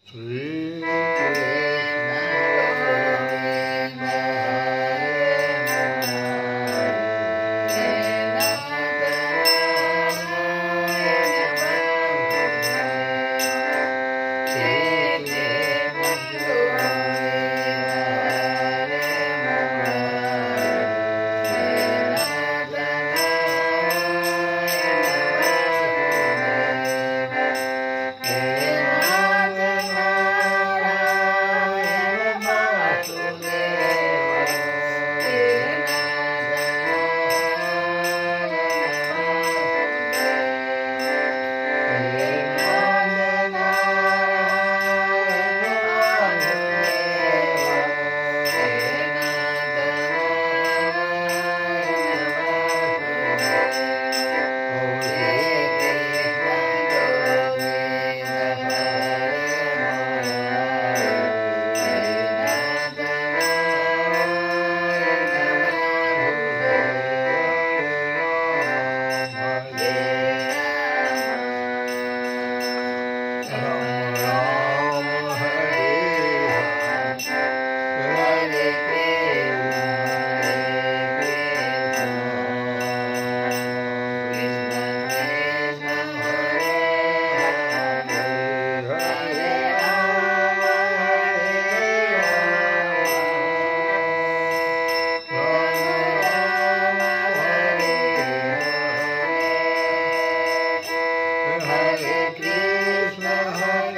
Sri Krishna Govinda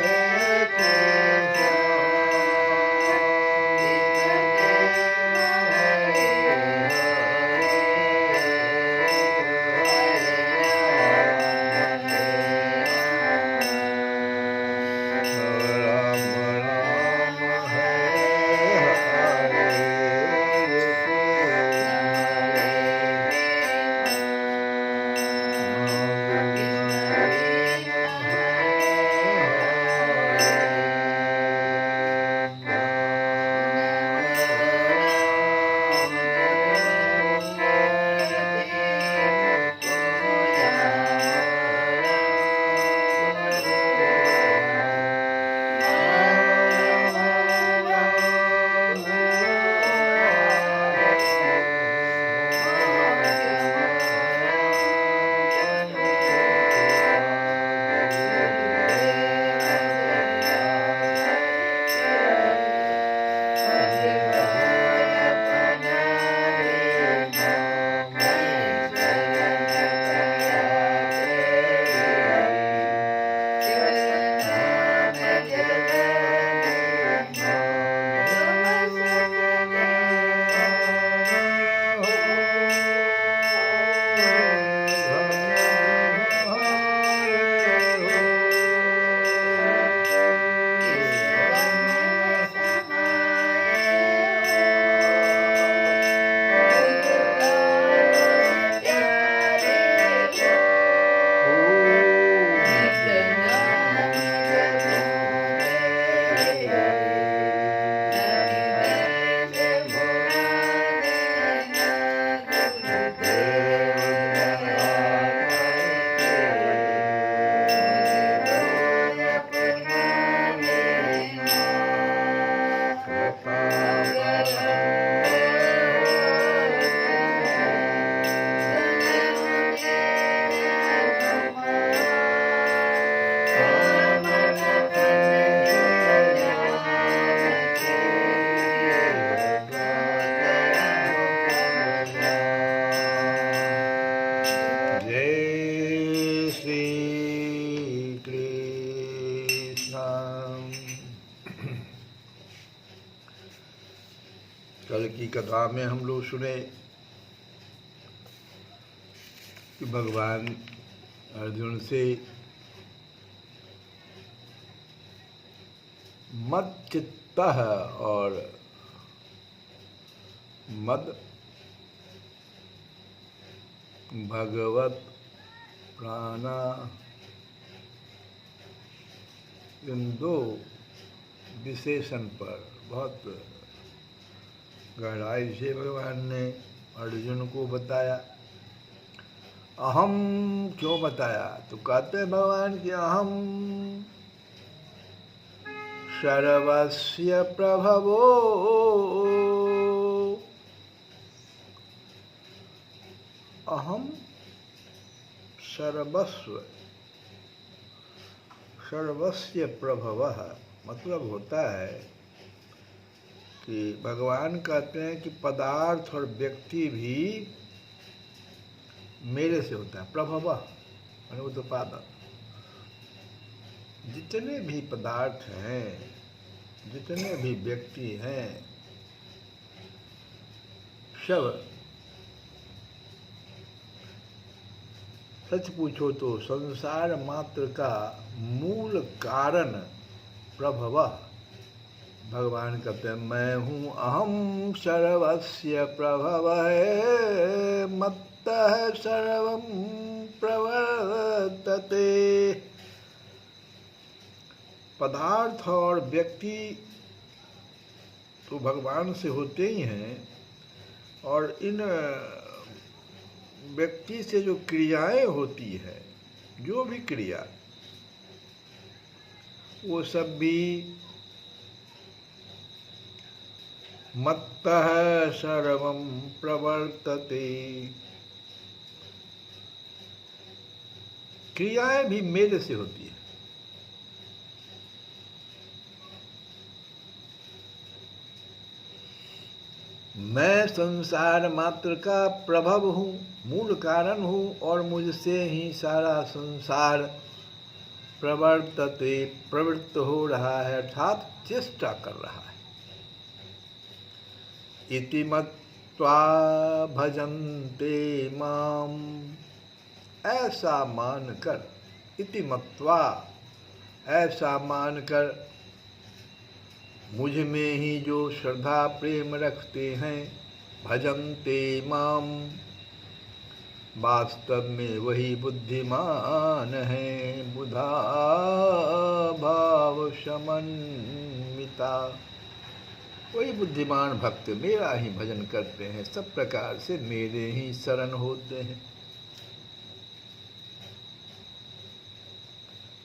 कल की कथा में हम लोग सुने कि भगवान अर्जुन से मद चित्तः और मद भगवत प्राणा इन दो विशेषण पर बहुत गहराई से भगवान ने अर्जुन को बताया। अहम क्यों बताया? तो कहते हैं भगवान कि अहम सर्वस्य प्रभवो अहम सर्वस्य प्रभवः मतलब होता है कि भगवान कहते हैं कि पदार्थ और व्यक्ति भी मेरे से होता है। प्रभव मैंने उत्पादन, जितने भी पदार्थ हैं, जितने भी व्यक्ति हैं, सब सच पूछो तो संसार मात्र का मूल कारण प्रभव। भगवान कहते हैं मैं हूँ अहम सर्वस्य प्रभव मत्तः सर्वं प्रवर्तते। पदार्थ और व्यक्ति तो भगवान से होते ही हैं, और इन व्यक्ति से जो क्रियाएं होती है, जो भी क्रिया, वो सब भी मत्तः सर्वं प्रवर्तते। क्रियाएं भी मेरे से होती है। मैं संसार मात्र का प्रभव हूँ, मूल कारण हूँ, और मुझसे ही सारा संसार प्रवर्तते प्रवृत्त हो रहा है, अर्थात चेष्टा कर रहा है। इति मत्वा भजन्ते माम, ऐसा मानकर, इति मत्वा ऐसा मानकर, मुझ में ही जो श्रद्धा प्रेम रखते हैं, भजन्ते माम, वास्तव में वही बुद्धिमान है। बुधा भाव समन्विता, वही बुद्धिमान भक्त मेरा ही भजन करते हैं, सब प्रकार से मेरे ही शरण होते हैं।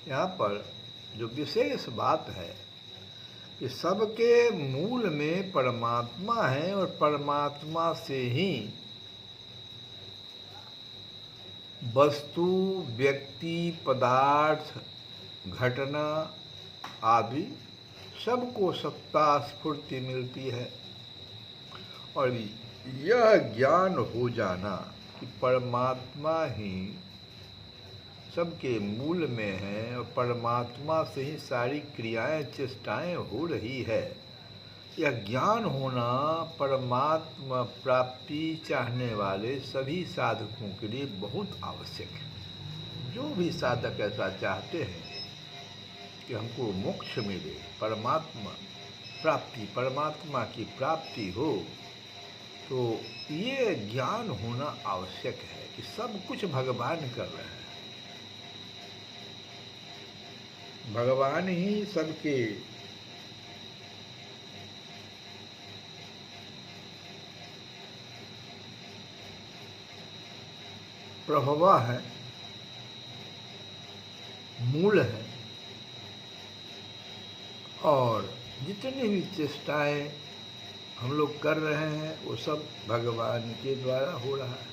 यहाँ पर जो विशेष बात है कि सबके मूल में परमात्मा है, और परमात्मा से ही वस्तु, व्यक्ति, पदार्थ, घटना आदि सबको सत्ता स्फूर्ति मिलती है। और यह ज्ञान हो जाना कि परमात्मा ही सबके मूल में है, और परमात्मा से ही सारी क्रियाएं चेष्टाएं हो रही है, यह ज्ञान होना परमात्मा प्राप्ति चाहने वाले सभी साधकों के लिए बहुत आवश्यक है। जो भी साधक ऐसा चाहते हैं कि हमको मोक्ष मिले, परमात्मा प्राप्ति, परमात्मा की प्राप्ति हो, तो ये ज्ञान होना आवश्यक है कि सब कुछ भगवान कर रहे हैं। भगवान ही सबके प्रभवा है, मूल है, और जितनी भी चेष्टाएं हम लोग कर रहे हैं वो सब भगवान के द्वारा हो रहा है।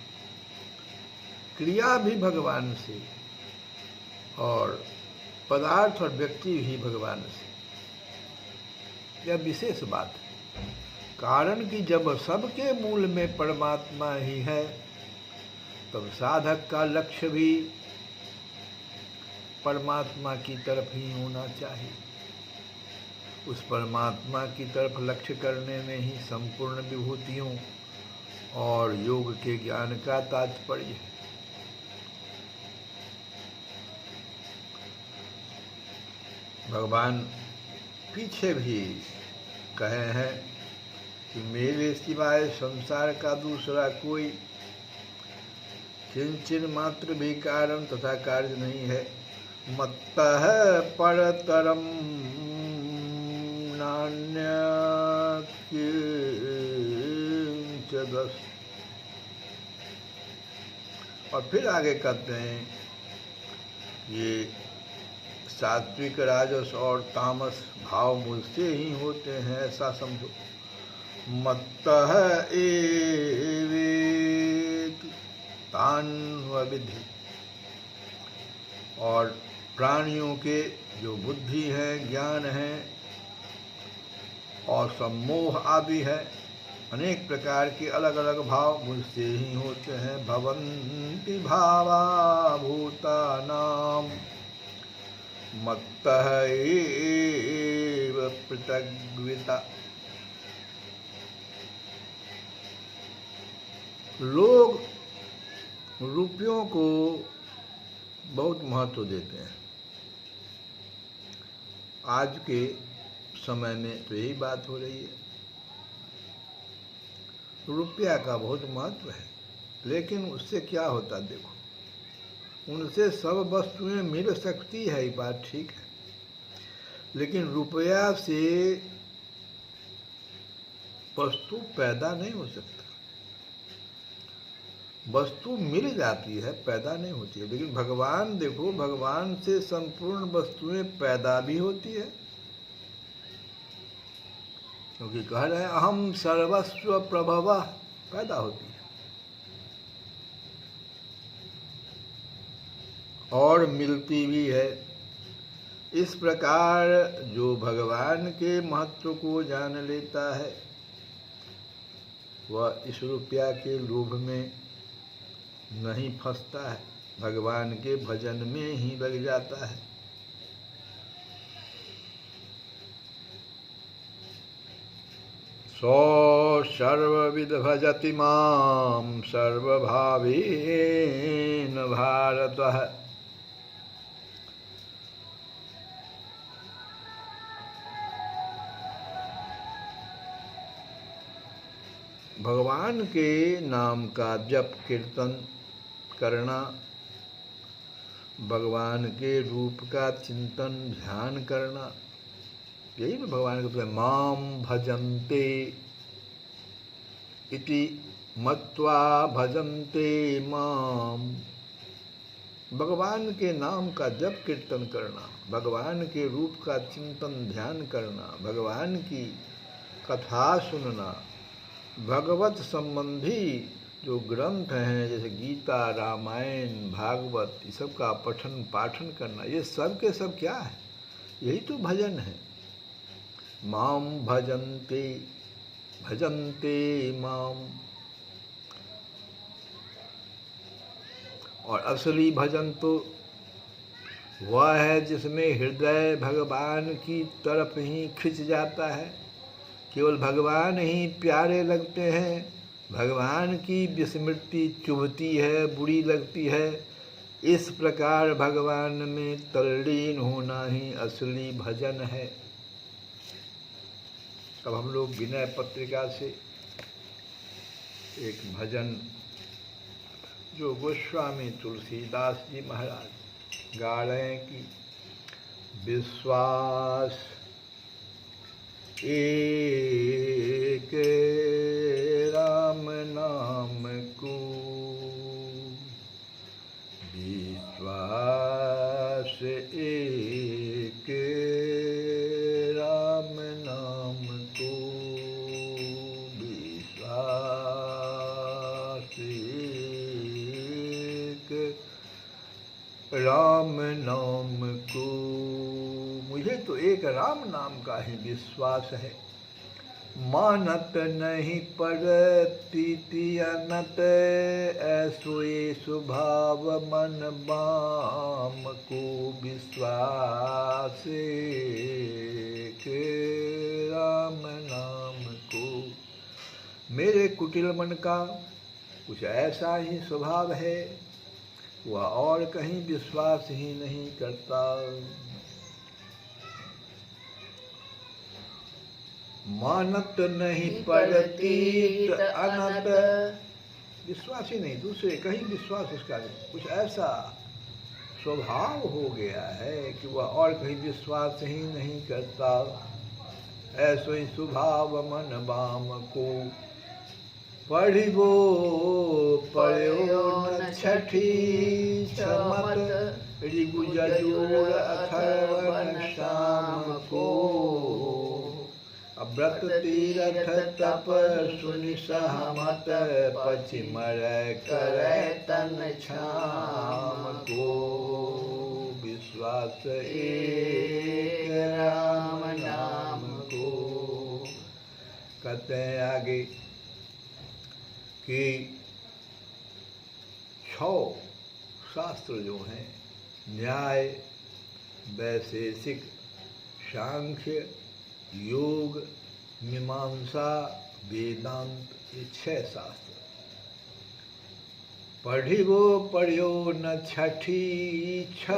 क्रिया भी भगवान से, और पदार्थ और व्यक्ति भी भगवान से। यह विशेष बात है, कारण कि जब सबके मूल में परमात्मा ही है, तब साधक का लक्ष्य भी परमात्मा की तरफ ही होना चाहिए। उस परमात्मा की तरफ लक्ष्य करने में ही संपूर्ण विभूतियों और योग के ज्ञान का तात्पर्य है। भगवान पीछे भी कहे हैं कि मेरे सिवाय संसार का दूसरा कोई किंचन मात्र भी कारण तथा कार्य नहीं है। मत्तः परतरम नान्य किंचिदस्ति। और फिर आगे कहते हैं ये सात्विक, राजस और तामस भाव मुझसे ही होते हैं, ऐसा समझो। मत्तः एवेति तान्वविद्धि। और प्राणियों के जो बुद्धि है, ज्ञान है और सम्मोह आदि है, अनेक प्रकार के अलग अलग भाव मुझसे ही होते हैं। भवन्ति भावा भूतानां मत्तः एव पृथग्विता। लोग रुपयों को बहुत महत्व देते हैं। आज के समय में तो यही बात हो रही है, रुपया का बहुत महत्व है। लेकिन उससे क्या होता, देखो, उनसे सब वस्तुएं मिल सकती है, ये बात ठीक है, लेकिन रुपया से वस्तु पैदा नहीं हो सकता। वस्तु मिल जाती है, पैदा नहीं होती है। लेकिन भगवान देखो, भगवान से संपूर्ण वस्तुएं पैदा भी होती है, क्योंकि कह रहे हैं अहम सर्वस्व प्रभवः, पैदा होती है और मिलती भी है। इस प्रकार जो भगवान के महत्व को जान लेता है, वह इस रुपया के लोभ में नहीं फंसता है, भगवान के भजन में ही लग जाता है। सो सर्वविद भजति मां सर्वभावेन भारतः। भगवान के नाम का जप कीर्तन करना, भगवान के रूप का चिंतन ध्यान करना, यही तो भगवान के माम भजन्ते इति मत्वा भजन्ते माम। भगवान के नाम का जप कीर्तन करना, भगवान के रूप का चिंतन ध्यान करना, भगवान की कथा सुनना, भगवत संबंधी जो ग्रंथ हैं जैसे गीता, रामायण, भागवत, ये सब का पठन पाठन करना, ये सब के सब क्या है, यही तो भजन है। माम भजन्ते, भजन्ते माम। और असली भजन तो वह है जिसमें हृदय भगवान की तरफ ही खिंच जाता है, केवल भगवान ही प्यारे लगते हैं, भगवान की विस्मृति चुभती है, बुरी लगती है। इस प्रकार भगवान में तल्लीन होना ही असली भजन है। अब हम लोग विनय पत्रिका से एक भजन जो गोस्वामी तुलसीदास जी महाराज गा रहे हैं कि विश्वास एक राम नाम को, विश्वास एक राम नाम को, विश्वास एक राम नाम को। मुझे तो एक राम नाम का ही विश्वास है। मानत नहीं परतीति अनत, ऐसोए स्वभाव मन बाम को, विश्वास के राम नाम को। मेरे कुटिल मन का कुछ ऐसा ही स्वभाव है, वह और कहीं विश्वास ही नहीं करता। मानत नहीं परतीत अनत, विश्वास ही नहीं, दूसरे कहीं विश्वास उसका नहीं, कुछ ऐसा स्वभाव हो गया है कि वह और कहीं विश्वास ही नहीं करता। ऐसो ही स्वभाव मन बाम को, पढ़िबो पढ़ो न छठी छमत, ऋगु यजुर अथर्वण साम को, व्रत तीरथ तप सुनि सहमत, पचिमर करे तन छाम को, विश्वास एक राम नाम को। कहते हैं आगे कि 6 शास्त्र जो हैं, न्याय, वैशेषिक, सांख्य, योग, मीमांसा, वेदांत, ये 6 शास्त्र। पढ़िबो पढ़ियो न छठी छ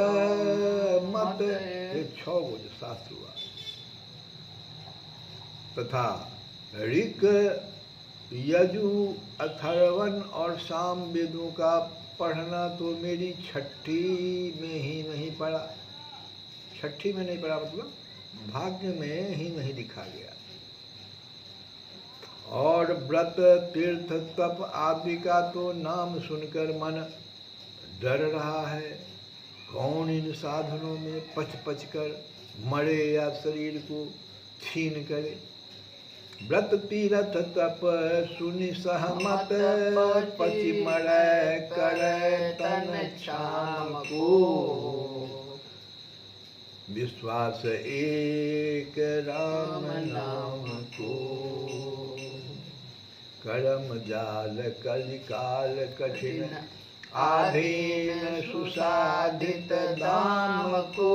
मत, ये 6 वो जो शास्त्र हुआ। तथा ऋक, यजु, अथर्वण और साम वेदों का पढ़ना तो मेरी 6ठी में ही नहीं पढ़ा। 6ठी में नहीं पढ़ा मतलब भाग्य में ही नहीं लिखा गया। और व्रत तीर्थ तप आदि का तो नाम सुनकर मन डर रहा है। कौन इन साधनों में पच पच कर मरे या शरीर को छीन करे। व्रत तीर्थ तप सुनि सहमत, पचि मरै करे तन छाम को, विश्वास एक राम नाम को। कर्म जाल कलिकाल कठिन, आधीन सुसाधित दाम को,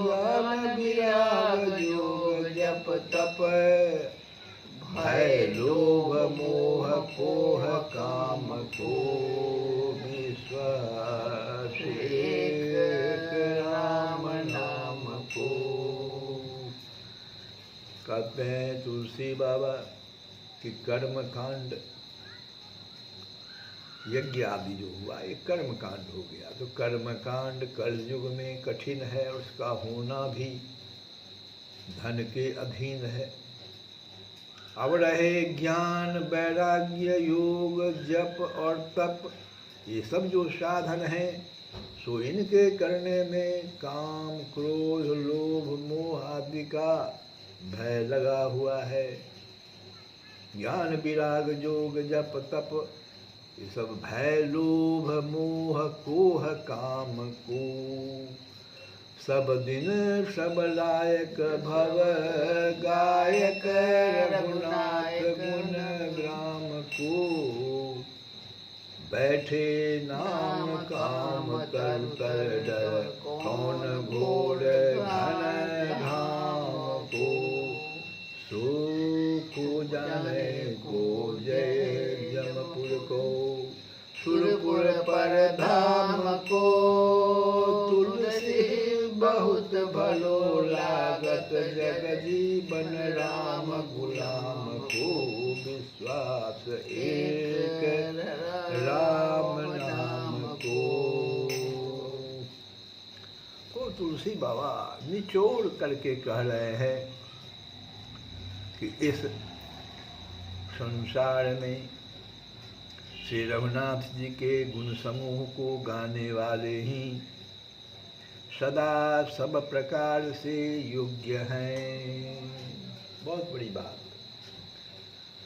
ज्ञान विराग योग जप तप, भय लोभ मोह कोह काम को, विश्वास एक राम नाम को। कहते हैं तुलसी बाबा कि कर्म कांड, यज्ञ आदि जो हुआ ये कर्म कांड हो गया। तो कर्म कांड कलयुग में कठिन है, उसका होना भी धन के अधीन है। अब रहे ज्ञान, वैराग्य, योग, जप और तप, ये सब जो साधन हैं, सो इनके करने में काम, क्रोध, लोभ, मोह आदि का भय लगा हुआ है। ज्ञान विराग योग जप तप, ये सब भय लोभ मोह कोह काम को, सब दिन सब लायक भव गायक, रघुनाथ गुण ग्राम को, बैठे नाम काम तर तर डर, कौन घोर घन धाम को, को जाने को जय जमपुर को, सुरपुर पर धाम को, तुलसी बहुत भलो लागत, जग जीवन राम गुलाम को, विश्वास एक राम नाम को। तो तुलसी बाबा निचोड़ करके कह रहे हैं कि इस संसार में श्री रघुनाथ जी के गुण समूह को गाने वाले ही सदा सब प्रकार से योग्य हैं। बहुत बड़ी बात।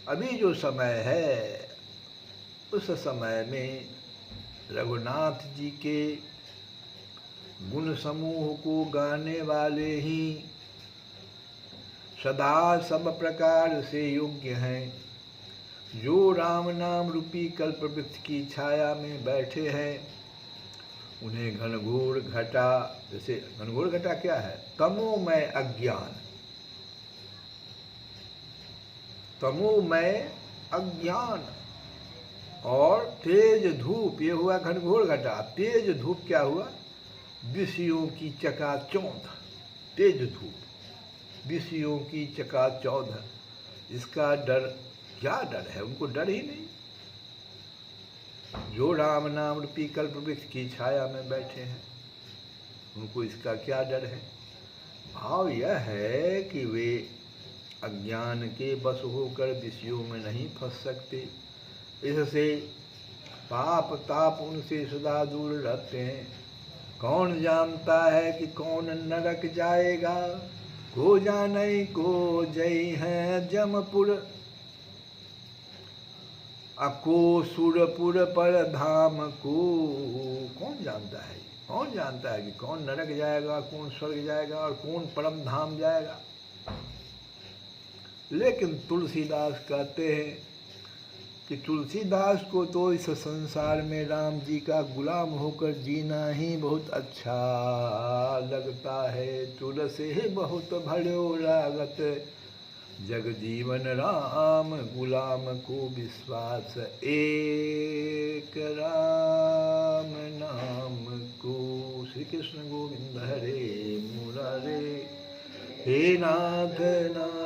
अभी जो समय है उस समय में रघुनाथ जी के गुण समूह को गाने वाले ही सदा सब प्रकार से योग्य हैं। जो राम नाम रूपी कल्प वृक्ष की छाया में बैठे हैं, उन्हें घनघोर घटा, जैसे घनघोर घटा क्या है? तमोमय अज्ञान, तमोमय अज्ञान और तेज धूप, ये हुआ घनघोर घटा। तेज धूप क्या हुआ? विषयों की चकाचौंध, तेज धूप, विषयों की चकाचौंध। इसका डर, क्या डर है? उनको डर ही नहीं। जो राम नाम रूपी कल्प वृक्ष की छाया में बैठे हैं, उनको इसका क्या डर है? भाव यह है कि वे अज्ञान के बस होकर विषयों में नहीं फंस सकते। इससे पाप ताप उनसे सदा दूर रहते हैं। कौन जानता है कि कौन नरक जाएगा, को जाने को जय है जमपुर, अको सुरपुर पर धाम को। कौन जानता है, कौन जानता है कि कौन नरक जाएगा, कौन स्वर्ग जाएगा और कौन परम धाम जाएगा। लेकिन तुलसीदास कहते हैं कि तुलसीदास को तो इस संसार में राम जी का गुलाम होकर जीना ही बहुत अच्छा लगता है। तुलसी बहुत भलो लागत, जग जीवन राम गुलाम को विश्वास, एक राम नाम को। श्री कृष्ण गोविंद हरे मुरारे, हे नाथ नाम